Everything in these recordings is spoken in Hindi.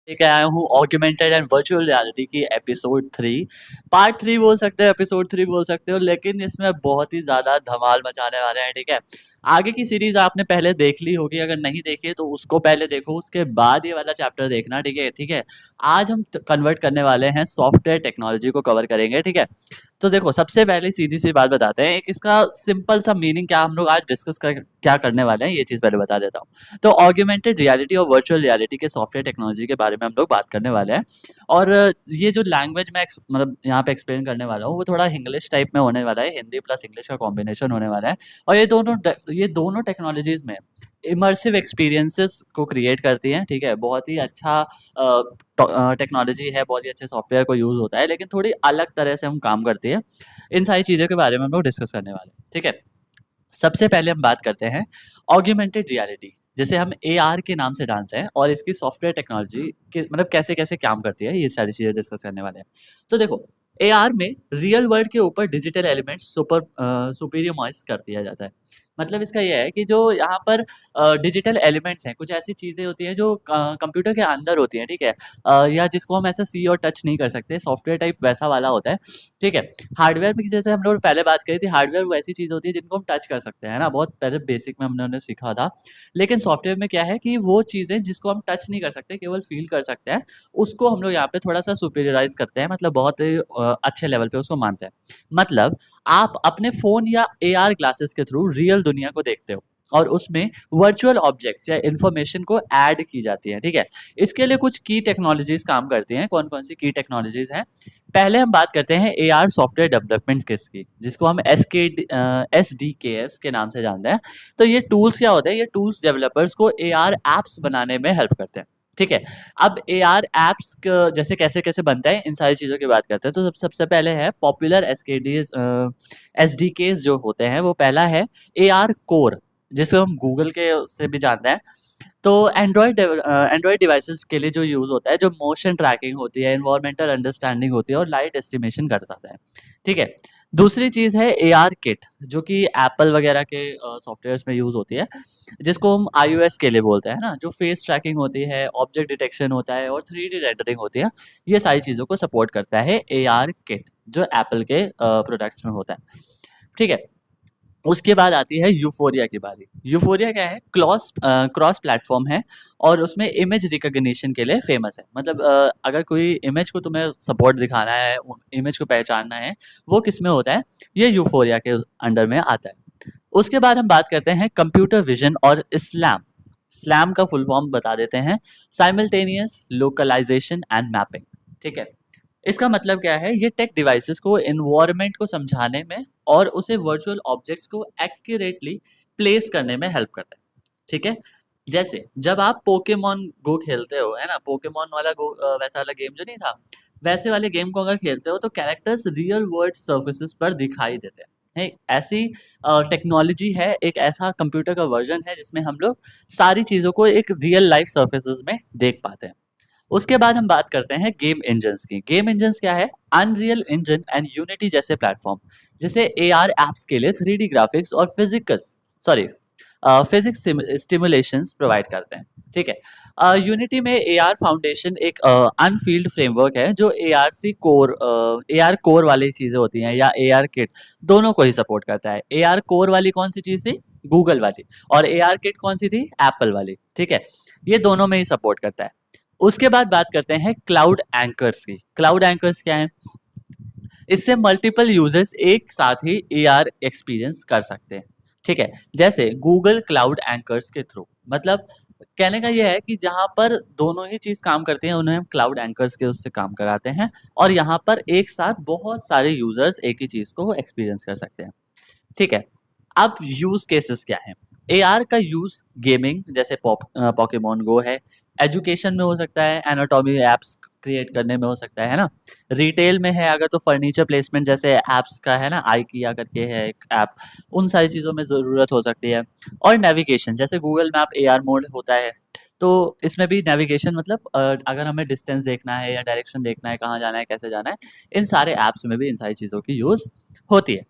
लेके आया हूँ ऑगमेंटेड एंड वर्चुअल रियलिटी की एपिसोड 3। पार्ट 3 बोल सकते हो, एपिसोड 3 बोल सकते हो, लेकिन इसमें बहुत ही ज़्यादा धमाल मचाने वाले हैं, ठीक है? आगे की सीरीज़ आपने पहले देख ली होगी, अगर नहीं देखी है तो उसको पहले देखो, उसके बाद ये वाला चैप्टर देखना, ठीक है? ठीक है? आज हम ट कन्वर्ट करने वाले हैं, सॉफ्टवेयर टेक्नोलॉजी को कवर करेंगे, ठीक है? तो देखो, सबसे पहले सीधी-सी बात बताते हैं, एक इसका सिंपल सा मीनिंग क्या हम लोग आज डिस्कस क्या करने वाले हैं, ये चीज़ पहले बता देता हूँ। तो ऑगमेंटेड रियलिटी और वर्चुअल रियलिटी के सॉफ्टवेयर टेक्नोलॉजी के बारे में हम लोग बात करने वाले हैं। और ये जो लैंग्वेज मैं मतलब यहाँ पे एक्सप्लेन करने वाला हूँ, वो थोड़ा इंग्लिश टाइप में होने वाला है, हिंदी प्लस इंग्लिश का कॉम्बिनेशन होने वाला है। और ये दोनों टेक्नोलॉजीज में इमर्सिव एक्सपीरियंसेस को क्रिएट करती हैं, ठीक है? बहुत ही अच्छा टेक्नोलॉजी है, बहुत ही अच्छे सॉफ्टवेयर को यूज़ होता है, लेकिन थोड़ी अलग तरह से हम काम करती है। इन सारी चीज़ों के बारे में हम लोग डिस्कस करने वाले हैं, ठीक है? सबसे पहले हम बात करते हैं ऑगमेंटेड रियलिटी, जिसे हम एआर के नाम से जानते हैं, और इसकी सॉफ्टवेयर टेक्नोलॉजी के मतलब कैसे-कैसे काम करती है, ये सारी चीज़ें डिस्कस करने वाले हैं। तो देखो, एआर में रियल वर्ल्ड के ऊपर डिजिटल एलिमेंट्स सुपीरियमाइज़ कर दिया जाता है। मतलब इसका ये है कि जो यहाँ पर डिजिटल एलिमेंट्स हैं, कुछ ऐसी चीज़ें होती हैं जो कंप्यूटर के अंदर होती हैं, ठीक है? या जिसको हम ऐसे सी और टच नहीं कर सकते, सॉफ्टवेयर टाइप वैसा वाला होता है, ठीक है? हार्डवेयर में जैसे हम लोग पहले बात करी थी, हार्डवेयर वो ऐसी चीज़ होती है जिनको हम टच कर सकते हैं, है ना? बहुत पहले बेसिक में हमने सीखा था। लेकिन सॉफ्टवेयर में क्या है कि वो चीज़ें जिसको हम टच नहीं कर सकते, केवल फ़ील कर सकते हैं, उसको हम लोग यहाँ पे थोड़ा-सा सुपीरियराइज़ करते हैं, मतलब बहुत अच्छे लेवल पे उसको मानते हैं। मतलब आप अपने फ़ोन या एआर ग्लासेस के थ्रू रियल दुनिया को देखते हो, और उसमें वर्चुअल ऑब्जेक्ट्स या इन्फॉर्मेशन को ऐड की जाती है, ठीक है? इसके लिए कुछ की टेक्नोलॉजीज़ काम करती हैं। कौन-कौन सी की टेक्नोलॉजीज़ हैं? पहले हम बात करते हैं एआर सॉफ्टवेयर डेवलपमेंट किट्स की, जिसको हम एसडीकेएस के नाम से जानते हैं। तो ये टूल्स क्या होते हैं? ये टूल्स डेवलपर्स को एआर एप्स बनाने में हेल्प करते हैं, ठीक है? अब एआर एप्स क जैसे कैसे-कैसे बनता है, इन सारी चीज़ों की बात करते हैं। तो सबसे पहले है पॉपुलर एसडीकेस जो होते हैं, वो पहला है एआर कोर, जिसको हम गूगल के से भी जानते हैं। तो एंड्रॉयड डिवाइसेज़ के लिए जो यूज़ होता है, जो मोशन ट्रैकिंग होती है, एनवायरमेंटल अंडरस्टैंडिंग होती है, और लाइट एस्टिमेशन करता है, ठीक है? दूसरी चीज़ है एआर किट, जो कि एप्पल वगैरह के सॉफ्टवेयर्स में यूज़ होती है, जिसको हम आईओएस के लिए बोलते हैं ना, जो फेस ट्रैकिंग होती है, ऑब्जेक्ट डिटेक्शन होता है, और 3D रेंडरिंग होती है, ये सारी चीज़ों को सपोर्ट करता है एआर किट, जो एप्पल के प्रोडक्ट्स में होता है, ठीक है? उसके बाद आती है यूफ़ोरिया की बारी। यूफ़ोरिया क्या है? क्रॉस प्लेटफ़ॉर्म है, और उसमें इमेज रिकॉग्निशन के लिए फ़ेमस है। मतलब अगर कोई इमेज को तुम्हें सपोर्ट दिखाना है, उ इमेज को पहचानना है, वो किसमें होता है? ये यूफ़ोरिया के अंडर में आता है। उसके बाद हम बात करते हैं कंप्यूटर विज़न और स्लैम। स्लैम का फुल फॉर्म बता देते हैं, साइमल्टेनियस लोकलाइज़ेशन एंड मैपिंग, ठीक है? इसका मतलब क्या है? ये टेक डिवाइसेस को एनवायरनमेंट को समझाने में और उसे वर्चुअल ऑब्जेक्ट्स को एक्यूरेटली प्लेस करने में हेल्प करता है, ठीक है? जैसे जब आप पोकेमॉन गो खेलते हो, है ना? पोकेमॉन वाला गो वैसा वाला गेम जो नहीं था, वैसे वाले गेम को अगर खेलते हो तो कैरेक्टर्स रियल वर्ल्ड सर्फेसेस पर दिखाई देते हैं। ऐसी टेक्नोलॉजी है, एक ऐसा कंप्यूटर का वर्ज़न है जिसमें हम लोग सारी चीज़ों को एक रियल लाइफ सर्फेसेस में देख पाते हैं। उसके बाद हम बात करते हैं गेम इंजन्स की। गेम इंजन्स क्या है? अनरियल इंजन एंड यूनिटी जैसे प्लेटफ़ॉर्म, जैसे एआर ऐप्स के लिए 3D ग्राफ़िक्स और फिज़िक्स स्टिमुलेशंस प्रोवाइड करते हैं, ठीक है? यूनिटी में एआर फाउंडेशन एक अनफील्ड फ्रेमवर्क है, जो एआर कोर वाली चीज़ें होती हैं, या एआर किट, दोनों को ही सपोर्ट करता है। एआर कोर वाली कौन-सी चीज़ थी? गूगल वाली। और एआर किट कौन-सी थी? एप्पल वाली, ठीक है? ये दोनों में ही सपोर्ट करता है। उसके बाद बात करते हैं क्लाउड एंकर्स की। क्लाउड एंकर्स क्या हैं? इससे मल्टीपल यूजर्स एक साथ ही एआर एक्सपीरियंस कर सकते हैं, ठीक है? जैसे गूगल क्लाउड एंकर्स के थ्रू, मतलब कहने का ये है कि जहाँ पर दोनों ही चीज़ काम करती हैं, उन्हें हम क्लाउड एंकर्स के उससे काम कराते हैं, और यहाँ पर एक साथ बहुत सारे यूजर्स एक ही चीज़ को एक्सपीरियंस कर सकते हैं, ठीक है? अब यूज़ केसेस क्या हैं? एआर का यूज़ गेमिंग जैसे पोकेमॉन गो है, एजुकेशन में हो सकता है, एनाटॉमी ऐप्स क्रिएट करने में हो सकता है ना? रिटेल में है अगर, तो फर्नीचर प्लेसमेंट जैसे ऐप्स का है ना, आइकिया करके है एक ऐप, उन सारी चीज़ों में ज़रूरत हो सकती है। और नेविगेशन जैसे गूगल मैप एआर मोड होता है, तो इसमें भी नेविगेशन मतलब अगर हमें डिस्टेंस देखना है या डायरेक्शन देखना है, कहाँ जाना है, कैसे जाना है, इन सारे ऐप्स में भी इन सारी चीज़ों की यूज़ होती है।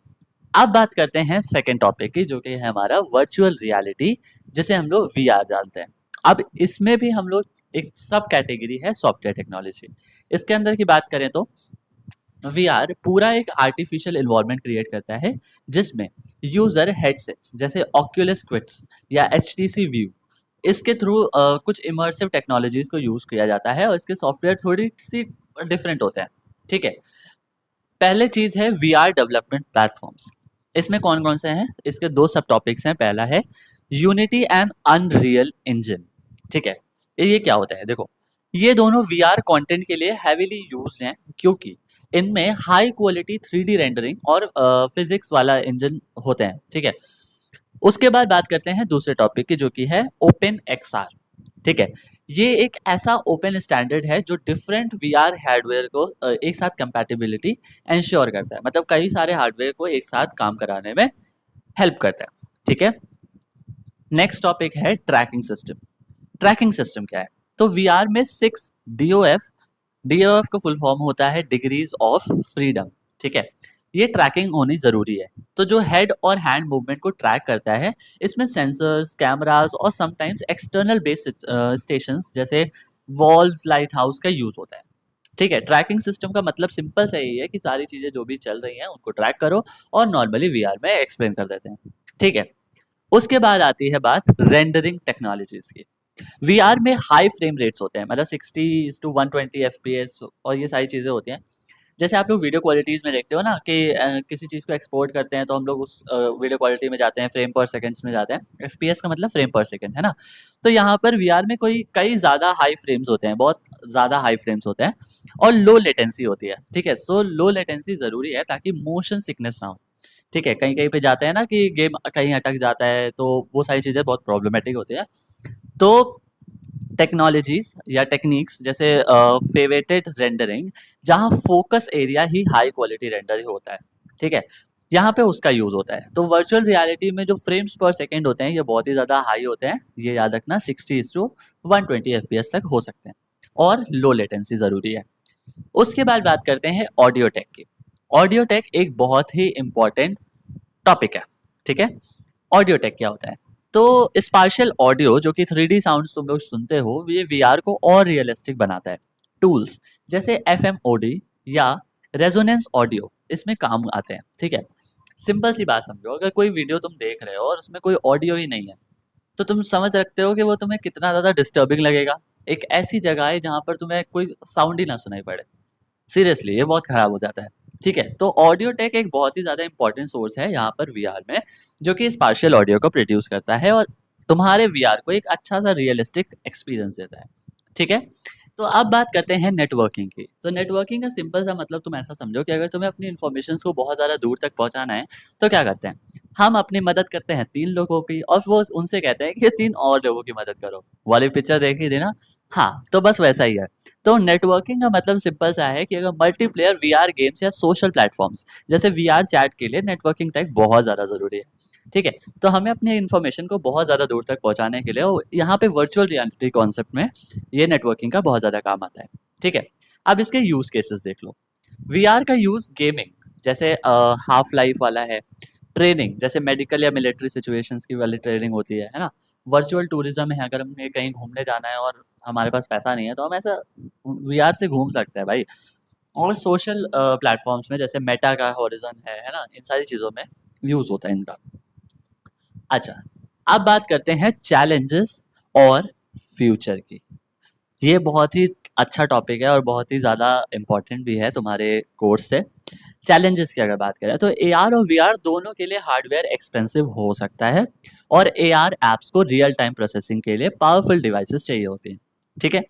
अब बात करते हैं सेकंड टॉपिक की, जो कि है हमारा वर्चुअल रियलिटी, जिसे हम लोग वीआर जानते हैं। अब इसमें भी हम लोग एक सब कैटेगरी है सॉफ्टवेयर टेक्नोलॉजी। इसके अंदर की बात करें तो वीआर पूरा एक आर्टिफिशियल इन्वायरमेंट क्रिएट करता है जिसमें यूजर हेडसेट्स जैसे ऑक्यूलस क्विट्स या एचटीसी व्यू इसके थ्रू कुछ इमर्सिव टेक्नोलॉजीज को यूज किया जाता है और इसके सॉफ्टवेयर थोड़ी सी डिफरेंट होते हैं। ठीक है, पहले चीज है वीआर डेवलपमेंट प्लेटफॉर्म्स। इसमें कौन कौन से हैं, इसके दो सब टॉपिक्स हैं। पहला है यूनिटी एंड अनरियल इंजन। ठीक है, ये क्या होता है, देखो ये दोनों वीआर कंटेंट के लिए हैवीली यूज्ड हैं क्योंकि इनमें हाई क्वालिटी 3D रेंडरिंग और फिजिक्स वाला इंजन होते हैं। ठीक है, उसके बाद बात करते हैं दूसरे टॉपिक की जो कि है ओपन एक्सआर। ठीक है, ये एक ऐसा ओपन स्टैंडर्ड है जो डिफरेंट वीआर हार्डवेयर को एक साथ कंपैटिबिलिटी इंश्योर करता है, मतलब कई सारे हार्डवेयर को एक साथ काम कराने में हेल्प करता है। ठीक है, नेक्स्ट टॉपिक है ट्रैकिंग सिस्टम। ट्रैकिंग सिस्टम क्या है, तो वीआर में 6 डीओएफ, डीओएफ का फुल फॉर्म होता है डिग्रीज ऑफ फ्रीडम। ठीक है, ये ट्रैकिंग होनी जरूरी है। तो जो हेड और हैंड मूवमेंट को ट्रैक करता है इसमें सेंसर्स, कैमरास और समटाइम्स एक्सटर्नल बेस स्टेशंस जैसे वॉल्स, लाइट हाउस का यूज होता है। ठीक है, ट्रैकिंग सिस्टम का मतलब सिंपल सा यही है कि सारी चीजें जो भी चल रही हैं उनको ट्रैक करो और नॉर्मली वीआर में एक्सप्लेन कर देते हैं। ठीक है, उसके बाद आती है बात रेंडरिंग टेक्नोलॉजीज की। वीआर में हाई फ्रेम रेट्स होते हैं, मतलब 60 to 120 एफपीएस और ये सारी चीज़ें होती हैं। जैसे आप लोग वीडियो क्वालिटीज़ में देखते हो ना कि किसी चीज़ को एक्सपोर्ट करते हैं तो हम लोग उस वीडियो क्वालिटी में जाते हैं, फ्रेम पर सेकंड्स में जाते हैं। एफपीएस का मतलब फ्रेम पर सेकंड है ना। तो यहाँ पर वीआर में कोई कई ज़्यादा हाई फ्रेम्स होते हैं, बहुत ज़्यादा हाई फ्रेम्स होते हैं और लो लेटेंसी होती है। ठीक है, तो लो लेटेंसी ज़रूरी है ताकि मोशन सिकनेस ना हो। ठीक है, कहीं कहीं पे जाते हैं ना कि गेम कहीं अटक जाता है तो वो सारी चीज़ें बहुत प्रॉब्लमेटिक होती है। तो टेक्नोलॉजीज या टेक्निक्स जैसे फेवेटेड रेंडरिंग, जहाँ फोकस एरिया ही हाई क्वालिटी रेंडर ही होता है। ठीक है, यहाँ पे उसका यूज होता है। तो वर्चुअल रियलिटी में जो फ्रेम्स पर सेकंड होते हैं ये बहुत ही ज़्यादा हाई होते हैं, ये याद रखना 60 to 120 एफपीएस तक हो सकते हैं और लो लेटेंसी ज़रूरी है। उसके बाद बात करते हैं ऑडियो टेक की। ऑडियो टेक एक बहुत ही इंपॉर्टेंट टॉपिक है। ठीक है, ऑडियो टेक क्या होता है, तो स्पाशियल ऑडियो जो कि 3D साउंड्स तुम लोग सुनते हो ये वीआर को और रियलिस्टिक बनाता है। टूल्स जैसे एफएमओडी या रेजोनेंस ऑडियो इसमें काम आते हैं। ठीक है, सिंपल सी बात समझो, अगर कोई वीडियो तुम देख रहे हो और उसमें कोई ऑडियो ही नहीं है तो तुम समझ सकते हो कि वो तुम्हें कितना ज़्यादा डिस्टर्बिंग लगेगा। एक ऐसी जगह है जहाँ पर तुम्हें कोई साउंड ही ना सुनाई पड़े, सीरियसली ये बहुत खराब हो जाता है। ठीक है, तो ऑडियो टेक एक बहुत ही ज़्यादा इंपॉर्टेंट सोर्स है यहाँ पर वीआर में, जो कि स्पाशियल ऑडियो को प्रोड्यूस करता है और तुम्हारे वीआर को एक अच्छा सा रियलिस्टिक एक्सपीरियंस देता है। ठीक है, तो अब बात करते हैं नेटवर्किंग की। तो नेटवर्किंग का सिंपल सा मतलब तुम ऐसा समझो कि अगर तुम्हें अपनी इन्फॉर्मेशन को बहुत ज़्यादा दूर तक पहुँचाना है तो क्या करते हैं, हम अपनी मदद करते हैं 3 लोगों की और वो उनसे कहते हैं कि 3 और लोगों की मदद करो। वाली पिक्चर देखी थी ना। हाँ, तो बस वैसा ही है। तो नेटवर्किंग का मतलब सिंपल सा है कि अगर मल्टीप्लेयर वीआर गेम्स या सोशल प्लेटफॉर्म्स जैसे वीआर चैट के लिए नेटवर्किंग टेक बहुत ज़्यादा ज़रूरी है। ठीक है, तो हमें अपनी इन्फॉर्मेशन को बहुत ज़्यादा दूर तक पहुंचाने के लिए यहाँ पे वर्चुअल रियलिटी कॉन्सेप्ट में ये नेटवर्किंग का बहुत ज़्यादा काम आता है। ठीक है, अब इसके यूज़ केसेस देख लो। वीआर का यूज़ गेमिंग जैसे हाफ लाइफ वाला है, ट्रेनिंग जैसे मेडिकल या मिलिट्री सिचुएशंस की वाली ट्रेनिंग होती है ना। वर्चुअल टूरिज्म है, अगर हमें कहीं घूमने जाना है और हमारे पास पैसा नहीं है तो हम ऐसा वीआर से घूम सकते हैं भाई। और सोशल प्लेटफॉर्म्स में जैसे मेटा का हॉरिजन है ना, इन सारी चीज़ों में यूज़ होता है इनका। अच्छा, अब बात करते हैं चैलेंजेस और फ्यूचर की। ये बहुत ही अच्छा टॉपिक है और बहुत ही ज़्यादा इम्पोर्टेंट भी है तुम्हारे कोर्स से। चैलेंजेस की अगर बात करें तो एआर और वीआर दोनों के लिए हार्डवेयर एक्सपेंसिव हो सकता है और एआर एप्स को रियल टाइम प्रोसेसिंग के लिए पावरफुल डिवाइसेस चाहिए होती हैं। ठीक है,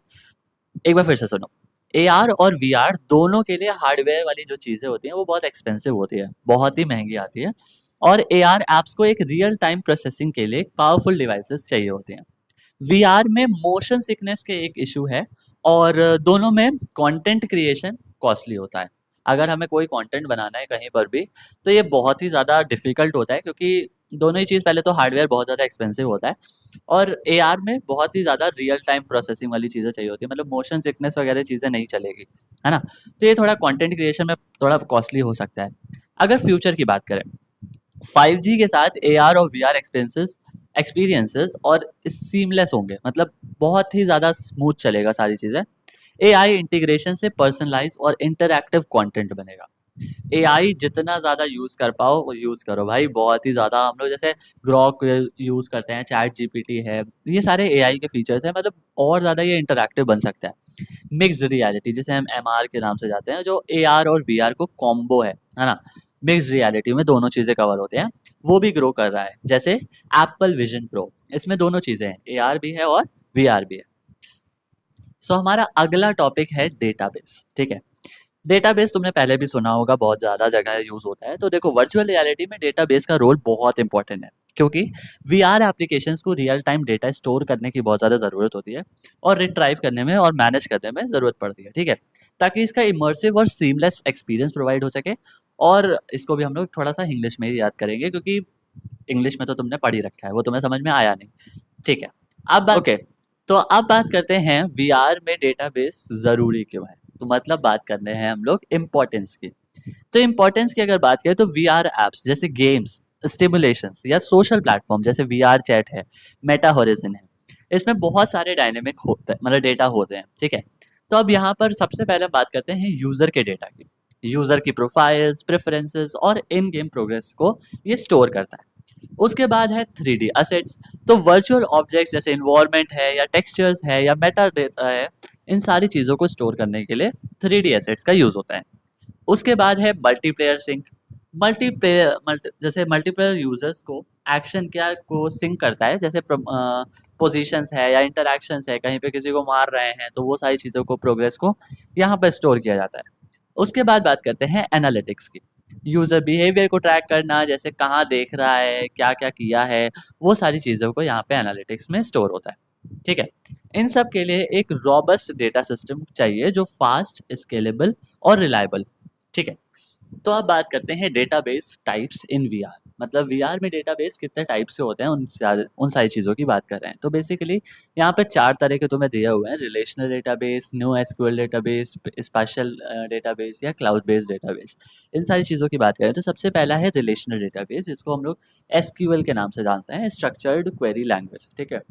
एक बार फिर से सुनो, एआर और वीआर दोनों के लिए हार्डवेयर वाली जो चीज़ें होती हैं वो बहुत एक्सपेंसिव होती है, बहुत ही महंगी आती है और एआर एप्स को एक रियल टाइम प्रोसेसिंग के लिए पावरफुल डिवाइसेस चाहिए होते हैं। वीआर में मोशन सिकनेस के एक इशू है और दोनों में कंटेंट क्रिएशन कॉस्टली होता है। अगर हमें कोई कंटेंट बनाना है कहीं पर भी तो ये बहुत ही ज़्यादा डिफिकल्ट होता है क्योंकि दोनों ही चीज़, पहले तो हार्डवेयर बहुत ज़्यादा एक्सपेंसिव होता है और एआर में बहुत ही ज़्यादा रियल टाइम प्रोसेसिंग वाली चीज़ें चाहिए होती है, मतलब मोशन सिकनेस वगैरह चीज़ें नहीं चलेगी, है ना। तो ये थोड़ा कंटेंट क्रिएशन में थोड़ा कॉस्टली हो सकता है। अगर फ्यूचर की बात करें, 5G के साथ एआर और वीआर एक्सपीरियंसेस और सीमलेस होंगे, मतलब बहुत ही ज़्यादा स्मूथ चलेगा सारी चीज़ें। एआई इंटीग्रेशन से पर्सनलाइज और इंटरैक्टिव कंटेंट बनेगा। एआई जितना ज़्यादा यूज़ कर पाओ वो यूज़ करो भाई, बहुत ही ज़्यादा। हम लोग जैसे ग्रॉक यूज़ करते हैं, चैट जीपीटी है, ये सारे एआई के फीचर्स हैं, मतलब और ज़्यादा ये इंटरैक्टिव बन सकता है। मिक्स्ड रियलिटी जिसे हम एमआर के नाम से जाते हैं, जो एआर और वीआर को कॉम्बो है ना? मिक्स्ड रियलिटी में दोनों चीज़ें कवर होते हैं, वो भी ग्रो कर रहा है। जैसे एप्पल विजन प्रो, इसमें दोनों चीज़ें हैं, एआर भी है और वीआर भी है। सो हमारा अगला टॉपिक है डेटाबेस, ठीक है? डेटाबेस तुमने पहले भी सुना होगा, बहुत ज़्यादा जगह यूज़ होता है। तो देखो, वर्चुअल रियलिटी में डेटाबेस का रोल बहुत इंपॉर्टेंट है, क्योंकि वीआर एप्लीकेशंस को रियल टाइम डेटा स्टोर करने की बहुत ज़्यादा ज़रूरत होती है और रिट्राइव करने में और मैनेज करने में ज़रूरत पड़ती है, ठीक है? ताकि इसका इमर्सिव और सीमलेस एक्सपीरियंस प्रोवाइड हो सके। और इसको भी हम लोग थोड़ा सा इंग्लिश में ही याद करेंगे, क्योंकि इंग्लिश में तो तुमने पढ़ ही रखा है, वो तुम्हें समझ में आया नहीं, ठीक है? अब बात ओके, तो अब बात करते हैं वीआर में डेटाबेस ज़रूरी क्यों है? तो मतलब बात करने हैं हम लोग इम्पोर्टेंस की। तो इम्पोर्टेंस की अगर बात करें तो वीआर एप्स जैसे गेम्स, स्टिमुलेशंस या सोशल प्लेटफॉर्म जैसे वीआर चैट है, मेटा हॉरिज़न है, इसमें बहुत सारे डायनेमिक होते हैं, मतलब डेटा होते हैं, ठीक है? तो अब यहाँ पर सबसे पहले बात करते हैं यूज़र के डेटा की। यूज़र की प्रोफाइल्स, प्रेफरेंसेस और इन गेम प्रोग्रेस को ये स्टोर करता है। उसके बाद है 3D असेट्स। तो वर्चुअल ऑब्जेक्ट्स जैसे इन्वायरमेंट है या टेक्सचर्स है या मेटा डेटा है, इन सारी चीज़ों को स्टोर करने के लिए 3D एसेट्स का यूज़ होता है। उसके बाद है मल्टीप्लेयर सिंक। जैसे मल्टीप्लेयर यूजर्स को एक्शन क्या को सिंक करता है, जैसे पोजीशंस है या इंटरैक्शंस है, कहीं पे किसी को मार रहे हैं तो वो सारी चीज़ों को, प्रोग्रेस को यहाँ पर स्टोर किया जाता है। उसके बाद बात करते हैं एनालिटिक्स की। यूज़र बिहेवियर को ट्रैक करना, जैसे कहाँ देख रहा है, क्या क्या किया है, वो सारी चीज़ों को यहाँ पे एनालिटिक्स में स्टोर होता है, ठीक है? इन सब के लिए एक रॉबस्ट डेटा सिस्टम चाहिए जो फास्ट, स्केलेबल और रिलायबल, ठीक है? तो अब बात करते हैं डेटाबेस टाइप्स इन वीआर। मतलब वीआर में डेटाबेस कितने टाइप से होते हैं, उन सारी चीज़ों की बात कर रहे हैं। तो बेसिकली यहाँ पे 4 तरह के तुम्हें दिए हुए हैं: relational database, no SQL database, special database या क्लाउड बेस्ड डेटाबेस। इन सारी चीज़ों की बात करें तो सबसे पहला है रिलेशनल डेटाबेस, जिसको हम लोग एसक्यूएल के नाम से जानते हैं, स्ट्रक्चर्ड क्वेरी लैंग्वेज, ठीक है?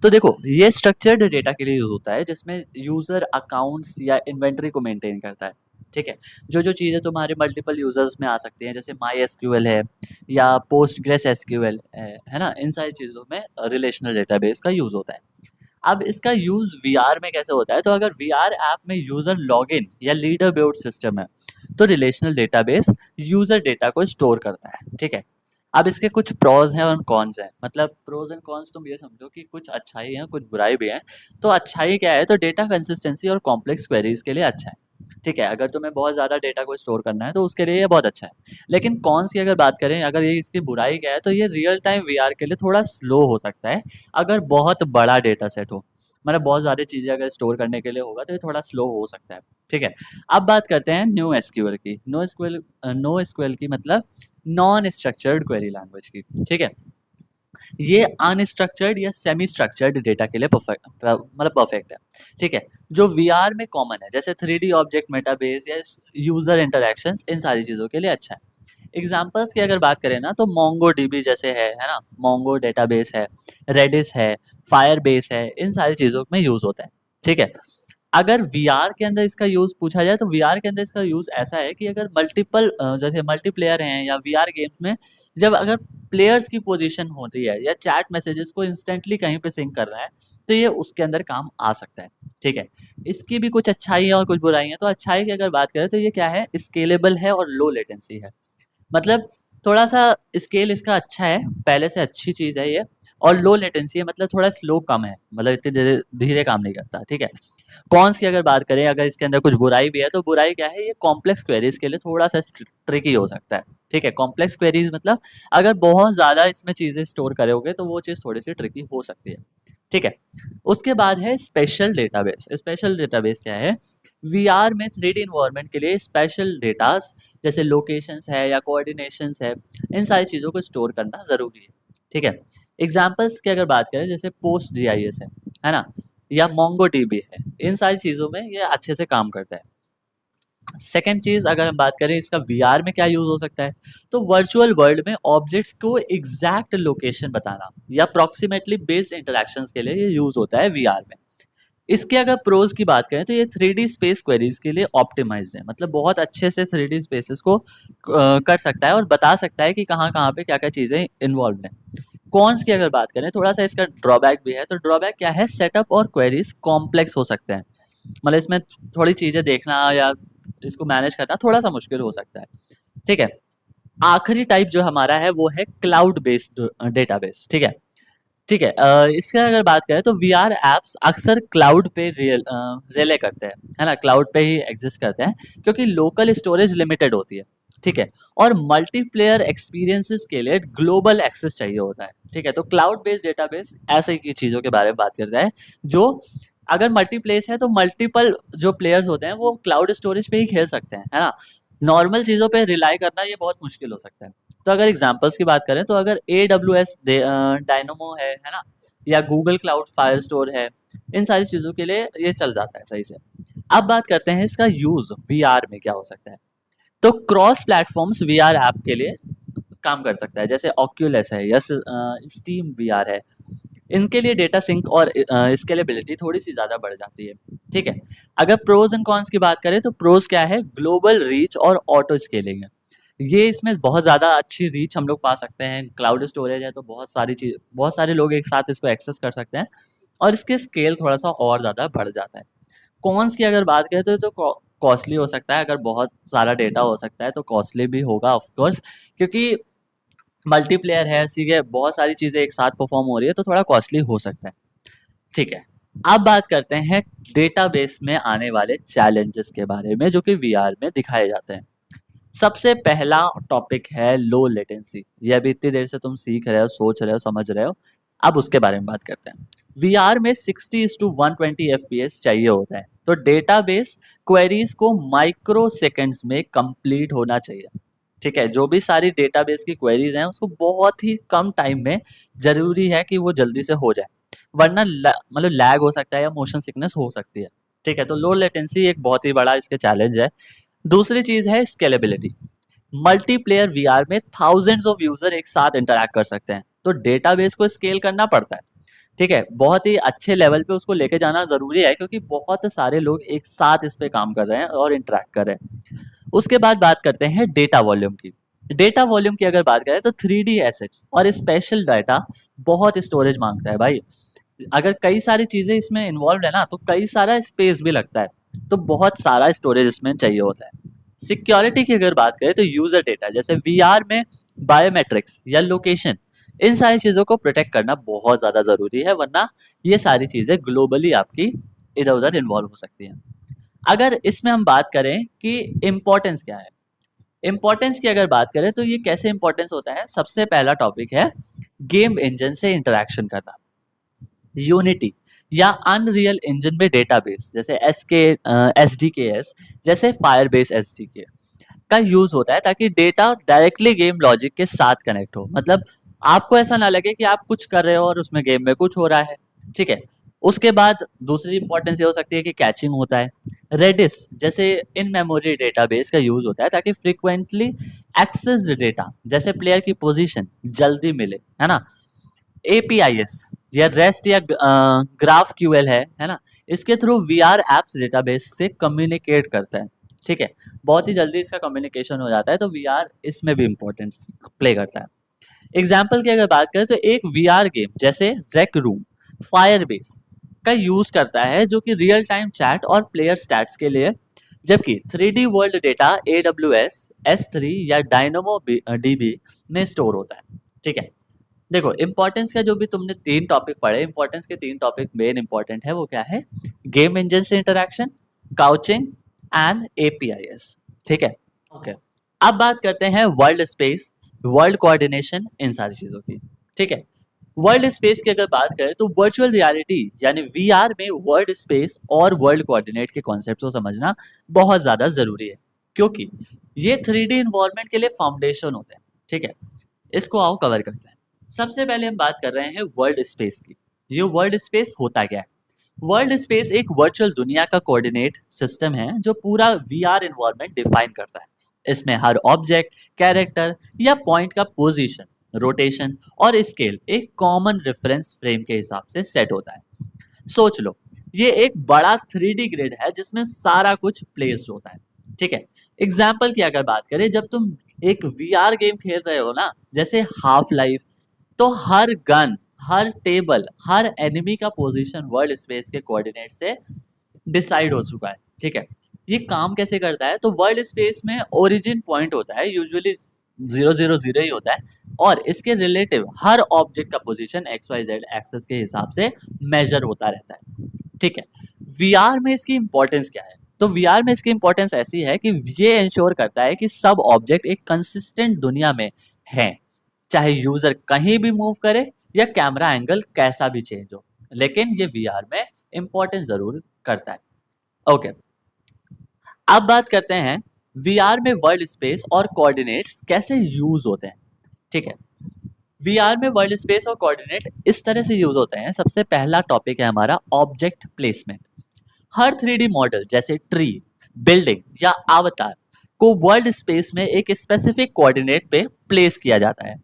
तो देखो, ये स्ट्रक्चर्ड डेटा के लिए यूज़ होता है, जिसमें यूज़र अकाउंट्स या इन्वेंटरी को मेंटेन करता है, ठीक है? जो चीज़ें तुम्हारे मल्टीपल यूज़र्स में आ सकती हैं, जैसे माई एसक्यूएल है या पोस्टग्रेस एसक्यूएल है ना? इन सारी चीज़ों में रिलेशनल डेटाबेस का यूज़ होता है। अब इसका यूज़ वीआर में कैसे होता है? तो अगर वीआर ऐप में यूज़र लॉगिन या लीडर बोर्ड सिस्टम है, तो रिलेशनल डेटाबेस यूज़र डेटा को स्टोर करता है, ठीक है? अब इसके कुछ प्रोज हैं और कॉन्स हैं। मतलब प्रोज एंड कॉन्स तुम ये समझो कि कुछ अच्छाई है, कुछ बुराई भी है। तो अच्छाई क्या है? तो डेटा कंसिस्टेंसी और कॉम्प्लेक्स क्वेरीज के लिए अच्छा है, ठीक है? अगर तुम्हें बहुत ज़्यादा डेटा को स्टोर करना है तो उसके लिए ये बहुत अच्छा है। लेकिन कॉन्स की अगर बात करें, अगर ये इसकी बुराई क्या है, तो ये रियल टाइम वीआर के लिए थोड़ा स्लो हो सकता है, अगर बहुत बड़ा डेटा सेट हो। मतलब बहुत ज़्यादा चीज़ें अगर स्टोर करने के लिए होगा तो ये थोड़ा स्लो हो सकता है, ठीक है? अब बात करते हैं न्यू एसक्यूएल की। नो एसक्यूएल की मतलब नॉन स्ट्रक्चर्ड क्वेरी लैंग्वेज की, ठीक है? ये अनस्ट्रक्चर्ड या सेमी स्ट्रक्चर्ड डेटा के लिए परफेक्ट है, ठीक है? जो वीआर में कॉमन है, जैसे 3D ऑब्जेक्ट मेटाबेस या यूजर इंटरैक्शंस, इन सारी चीज़ों के लिए अच्छा है। एग्जाम्पल्स की अगर बात करें ना, तो मोंगो डीबी जैसे है ना? मोंगो डेटाबेस है, रेडिस है, फायरबेस है, इन सारी चीज़ों में यूज़ होता है, ठीक है? अगर वीआर के अंदर इसका यूज़ पूछा जाए, तो वीआर के अंदर इसका यूज़ ऐसा है कि अगर जैसे मल्टीप्लेयर हैं या वीआर गेम्स में, जब अगर प्लेयर्स की पोजीशन होती है या चैट मैसेजेस को इंस्टेंटली कहीं पे सिंक कर रहा है, तो ये उसके अंदर काम आ सकता है, ठीक है? इसकी भी कुछ अच्छाई है और कुछ बुराई है। तो अच्छाई की अगर बात करें तो ये क्या है? स्केलेबल है और लो लेटेंसी है। मतलब थोड़ा-सा स्केल इसका अच्छा है, पहले से अच्छी चीज़ है ये। और लो लेटेंसी है, मतलब थोड़ा स्लो कम है, मतलब इतनी धीरे धीरे काम नहीं करता, ठीक है? कॉन्स की अगर बात करें, अगर इसके अंदर कुछ बुराई भी है, तो बुराई क्या है? ये कॉम्प्लेक्स क्वेरीज़ के लिए थोड़ा-सा ट्रिकी हो सकता है, ठीक है? कॉम्प्लेक्स क्वेरीज़ मतलब अगर बहुत ज़्यादा इसमें चीज़ें स्टोर करोगे तो वो चीज़ थोड़ी-सी ट्रिकी हो सकती है, ठीक है? उसके बाद है स्पेशल डेटाबेस। स्पेशल डेटाबेस क्या है? वीआर में 3D एनवायरनमेंट के लिए स्पेशल डेटास, जैसे लोकेशंस है या कोऑर्डिनेशंस है, इन सारी चीज़ों को स्टोर करना ज़रूरी है, ठीक है? एग्जाम्पल्स की अगर बात करें, जैसे पोस्ट जीआईएस है ना? या मोंगो डीबी है, इन सारी चीज़ों में ये अच्छे से काम करता है। सेकंड चीज अगर हम बात करें इसका वीआर में क्या यूज हो सकता है, तो वर्चुअल वर्ल्ड में ऑब्जेक्ट्स को एग्जैक्ट लोकेशन बताना या अप्रोक्सीमेटली बेस्ड इंटरेक्शंस के लिए ये यूज होता है वीआर में। इसके अगर प्रोज की बात करें तो ये 3D स्पेस क्वेरीज के लिए ऑप्टिमाइज्ड है, मतलब बहुत अच्छे से 3D स्पेसेस को कर सकता है और बता सकता है कि कहाँ कहाँ पे क्या क्या चीज़ें इन्वॉल्व हैं। कॉन्स की अगर बात करें, थोड़ा सा इसका ड्रॉबैक भी है, तो ड्रॉबैक क्या है, सेटअप और क्वेरीज कॉम्प्लेक्स हो सकते हैं, मतलब इसमें थोड़ी चीज़ें देखना या इसको मैनेज करना थोड़ा सा मुश्किल हो सकता है। ठीक है, आखिरी टाइप जो हमारा है वो है क्लाउड बेस्ड डेटाबेस। ठीक है, ठीक है, इसका अगर बात करें तो वीआर एप्स अक्सर क्लाउड पे रिले करते हैं, है ना, क्लाउड पे ही एग्जिस्ट करते हैं क्योंकि लोकल स्टोरेज लिमिटेड होती है। ठीक है, और मल्टीप्लेयर एक्सपीरियंसेस के लिए ग्लोबल एक्सेस चाहिए होता है। ठीक है, तो क्लाउड बेस्ड डेटाबेस ऐसे की चीज़ों के बारे में बात करता है जो अगर मल्टीप्लेस है तो मल्टीपल जो प्लेयर्स होते हैं वो क्लाउड स्टोरेज पे ही खेल सकते हैं, है ना। नॉर्मल चीज़ों पे रिलाई करना ये बहुत मुश्किल हो सकता है। तो अगर एग्जांपल्स की बात करें तो अगर AWS डायनोमो है ना, या गूगल क्लाउड फायर स्टोर है, इन सारी चीज़ों के लिए ये चल जाता है सही से। अब बात करते हैं इसका यूज़ वीआर में क्या हो सकता है। तो क्रॉस प्लेटफॉर्म्स वीआर ऐप के लिए काम कर सकता है, जैसे ऑक्यूलस है या स्टीम वीआर है। इनके लिए डेटा सिंक और स्केलेबिलिटी थोड़ी सी ज़्यादा बढ़ जाती है। ठीक है, अगर प्रोज एंड कॉन्स की बात करें तो प्रोज क्या है, ग्लोबल रीच और ऑटो स्केलिंग है। ये इसमें बहुत ज़्यादा अच्छी रीच हम लोग पा सकते हैं, क्लाउड स्टोरेज है तो बहुत सारे लोग एक साथ इसको एक्सेस कर सकते हैं और इसके स्केल थोड़ा सा और ज़्यादा बढ़ जाता है। कॉन्स की अगर बात करें तो कॉस्टली हो सकता है, अगर बहुत सारा डेटा हो सकता है तो कॉस्टली भी होगा ऑफ कोर्स, क्योंकि मल्टीप्लेयर है, ठीक है, बहुत सारी चीज़ें एक साथ परफॉर्म हो रही है तो थोड़ा कॉस्टली हो सकता है। ठीक है, अब बात करते हैं डेटाबेस में आने वाले चैलेंजेस के बारे में जो कि वीआर में दिखाए जाते हैं। सबसे पहला टॉपिक है लो लेटेंसी। ये अभी इतनी देर से तुम सीख रहे हो, सोच रहे हो, समझ रहे हो, अब उसके बारे में बात करते हैं। वीआर में 60:120 FPS चाहिए होता है, तो डेटाबेस क्वेरीज को माइक्रो सेकेंड्स में कंप्लीट होना चाहिए। ठीक है, जो भी सारी डेटाबेस की क्वेरीज हैं उसको बहुत ही कम टाइम में जरूरी है कि वो जल्दी से हो जाए, वरना मतलब लैग हो सकता है या मोशन सिकनेस हो सकती है। ठीक है, तो लो लेटेंसी एक बहुत ही बड़ा इसके चैलेंज है। दूसरी चीज है स्केलेबिलिटी। मल्टीप्लेयर वीआर में थाउजेंड्स ऑफ यूजर एक साथ इंटरैक्ट कर सकते हैं, तो डेटाबेस को स्केल करना पड़ता है। ठीक है, बहुत ही अच्छे लेवल पे उसको लेके जाना जरूरी है क्योंकि बहुत सारे लोग एक साथ इस पे काम कर रहे हैं और इंटरैक्ट कर रहे हैं। उसके बाद बात करते हैं डेटा वॉल्यूम की। डेटा वॉल्यूम की अगर बात करें तो 3D एसेट्स और स्पेशल डाटा बहुत स्टोरेज मांगता है भाई। अगर कई सारी चीजें इसमें इन्वॉल्व है ना तो कई सारा स्पेस भी लगता है, तो बहुत सारा स्टोरेज इसमें चाहिए होता है। सिक्योरिटी की अगर बात करें तो यूजर डेटा जैसे वीआर में बायोमेट्रिक्स या लोकेशन, इन सारी चीजों को प्रोटेक्ट करना बहुत ज्यादा जरूरी है, वरना ये सारी चीजें ग्लोबली आपकी इधर उधर इन्वॉल्व हो सकती हैं। अगर इसमें हम बात करें कि इम्पोर्टेंस क्या है, इम्पोर्टेंस की अगर बात करें तो ये कैसे इम्पोर्टेंस होता है, सबसे पहला टॉपिक है गेम इंजन से इंटरेक्शन करना। यूनिटी या अनरियल इंजन में डेटाबेस जैसे SDKS जैसे फायरबेस SDK का यूज होता है ताकि डेटा डायरेक्टली गेम लॉजिक के साथ कनेक्ट हो, मतलब आपको ऐसा ना लगे कि आप कुछ कर रहे हो और उसमें गेम में कुछ हो रहा है। ठीक है, उसके बाद दूसरी इंपॉर्टेंस ये हो सकती है कि कैचिंग होता है। रेडिस जैसे इन मेमोरी डेटाबेस का यूज होता है ताकि फ्रिक्वेंटली एक्सेस डेटा जैसे प्लेयर की पोजीशन जल्दी मिले, है ना। APIs या रेस्ट या ग्राफ क्यूएल है ना, इसके थ्रू वीआर एप्स डेटाबेस से कम्युनिकेट करता है। ठीक है, बहुत ही जल्दी इसका कम्युनिकेशन हो जाता है, तो वीआर इसमें भी इम्पोर्टेंस प्ले करता है। एग्जाम्पल की अगर बात करें तो एक वीआर गेम जैसे रेक रूम फायरबेस का यूज करता है जो कि रियल टाइम चैट और प्लेयर स्टैट्स के लिए, जबकि 3D world data AWS S3 या डायनोमो DB में स्टोर होता है। ठीक है, देखो इम्पोर्टेंस का जो भी तुमने 3 टॉपिक पढ़े, इम्पोर्टेंस के 3 टॉपिक मेन इंपॉर्टेंट है, वो क्या है, गेम इंजन से इंटरेक्शन, काउचिंग एंड APIs। ठीक है, ओके। अब बात करते हैं वर्ल्ड स्पेस, वर्ल्ड कोऑर्डिनेशन, इन सारी चीजों की। ठीक है, वर्ल्ड स्पेस की अगर बात करें तो वर्चुअल रियलिटी यानी वीआर में वर्ल्ड स्पेस और वर्ल्ड कोऑर्डिनेट के कॉन्सेप्ट को समझना बहुत ज्यादा जरूरी है, क्योंकि ये 3D इन्वायरमेंट के लिए फाउंडेशन होते हैं। ठीक है, इसको आओ कवर करते हैं। सबसे पहले हम बात कर रहे हैं वर्ल्ड स्पेस की। ये वर्ल्ड स्पेस होता क्या है, वर्ल्ड स्पेस एक वर्चुअल दुनिया का कोऑर्डिनेट सिस्टम है जो पूरा वीआर एनवायरनमेंट डिफाइन करता है। इसमें हर ऑब्जेक्ट, कैरेक्टर या पॉइंट का पोजीशन, रोटेशन और स्केल एक कॉमन रेफरेंस फ्रेम के हिसाब से सेट होता है। सोच लो, ये एक बड़ा 3D ग्रिड है जिसमें सारा कुछ प्लेस्ड होता है। ठीक है, एग्जाम्पल की अगर बात करें, जब तुम एक वीआर गेम खेल रहे हो ना, जैसे हाफ लाइफ, तो हर गन, हर टेबल, हर एनिमी का पोजीशन वर्ल्ड स्पेस के कोऑर्डिनेट से डिसाइड हो चुका है। ठीक है, ये काम कैसे करता है? तो वर्ल्ड स्पेस में ओरिजिन पॉइंट होता है, यूजुअली 000 ही होता है, और इसके रिलेटिव हर ऑब्जेक्ट का position X Y Z axes के हिसाब से मेजर होता रहता है। ठीक है, वीआर में इसकी इंपॉर्टेंस क्या है? तो वीआर में इसकी इंपॉर्टेंस ऐसी है कि ये इंश्योर करता है कि सब ऑब्जेक्ट एक कंसिस्टेंट दुनिया में हैं, चाहे यूजर कहीं भी मूव करे या कैमरा एंगल कैसा भी चेंज हो, लेकिन ये वीआर में इंपॉर्टेंस जरूर करता है। ओके, अब बात करते हैं वीआर में वर्ल्ड स्पेस और कोऑर्डिनेट्स कैसे यूज होते हैं। ठीक है, वीआर में वर्ल्ड स्पेस और कोऑर्डिनेट इस तरह से यूज होते हैं। सबसे पहला टॉपिक है हमारा ऑब्जेक्ट प्लेसमेंट। हर 3D मॉडल जैसे ट्री, बिल्डिंग या अवतार को वर्ल्ड स्पेस में एक स्पेसिफिक कोऑर्डिनेट पे प्लेस किया जाता है।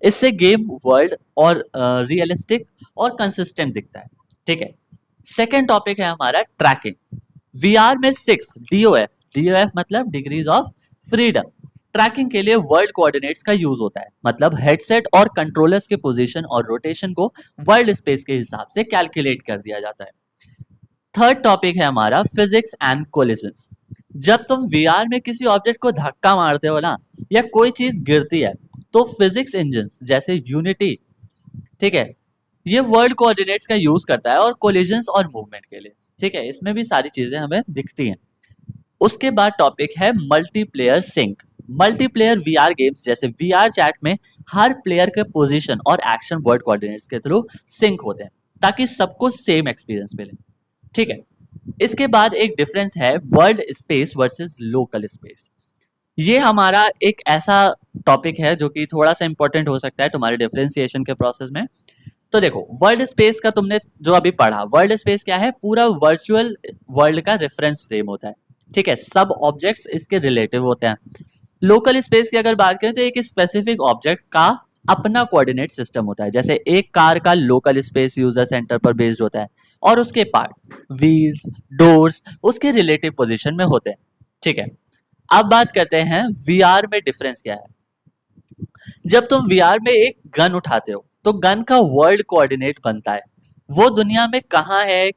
इससे गेम वर्ल्ड और रियलिस्टिक और कंसिस्टेंट दिखता है। ठीक है, सेकेंड टॉपिक है हमारा ट्रैकिंग। वीआर में 6 डीओएफ, डीओएफ मतलब डिग्रीज ऑफ फ्रीडम, ट्रैकिंग के लिए वर्ल्ड कोऑर्डिनेट्स का यूज होता है। मतलब हेडसेट और कंट्रोलर्स के पोजीशन और रोटेशन को वर्ल्ड स्पेस के हिसाब से कैलकुलेट कर दिया जाता है। थर्ड टॉपिक है हमारा फिजिक्स एंड कोलिजन्स। जब तुम वीआर में किसी ऑब्जेक्ट को धक्का मारते हो ना, या कोई चीज गिरती है, तो फिजिक्स इंजन जैसे यूनिटी, ठीक है, ये वर्ल्ड कोऑर्डिनेट्स का यूज करता है और कोलिजन्स और मूवमेंट के लिए। ठीक है, इसमें भी सारी चीजें हमें दिखती हैं। उसके बाद टॉपिक है multiplayer sync. Multiplayer VR games जैसे वीआर चैट में हर प्लेयर के पोजीशन और एक्शन वर्ल्ड कोऑर्डिनेट्स के थ्रू सिंक होते हैं, ताकि सबको सेम एक्सपीरियंस मिले। ठीक है, इसके बाद एक डिफरेंस है world space versus local space. ये हमारा एक ऐसा टॉपिक है जो कि थोड़ा सा इंपॉर्टेंट हो सकता है तुम्हारे डिफरेंशिएशन के प्रोसेस में। तो देखो, वर्ल्ड स्पेस का तुमने जो अभी पढ़ा, वर्ल्ड स्पेस क्या है? पूरा वर्चुअल वर्ल्ड का रेफरेंस फ्रेम होता है। ठीक है, सब ऑब्जेक्ट्स इसके रिलेटिव होते हैं। लोकल स्पेस की अगर बात करें तो एक स्पेसिफिक ऑब्जेक्ट का अपना कोऑर्डिनेट सिस्टम होता है। जैसे एक कार का लोकल स्पेस यूजर सेंटर पर बेस्ड होता है, और उसके पार्ट, व्हील्स, डोर्स उसके रिलेटिव पोजीशन में होते हैं। ठीक है, अब बात करते हैं वीआर में डिफरेंस क्या है। जब तुम वीआर में एक गन उठाते हो तो गन का वर्ल्ड कोऑर्डिनेट बनता है, वो दुनिया में कहाँ है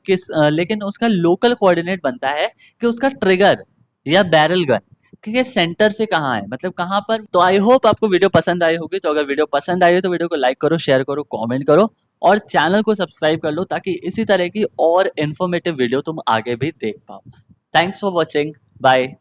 लेकिन उसका लोकल कोऑर्डिनेट बनता है कि उसका ट्रिगर या बैरल गन के सेंटर से कहाँ है, मतलब कहाँ पर। तो आई होप आपको वीडियो पसंद आई होगी। तो अगर वीडियो पसंद आई हो तो वीडियो को लाइक करो, शेयर करो, कमेंट करो, और चैनल को सब्सक्राइब कर लो ताकि इसी तरह की और इन्फॉर्मेटिव वीडियो तुम आगे भी देख पाओ। Thanks for watching, bye.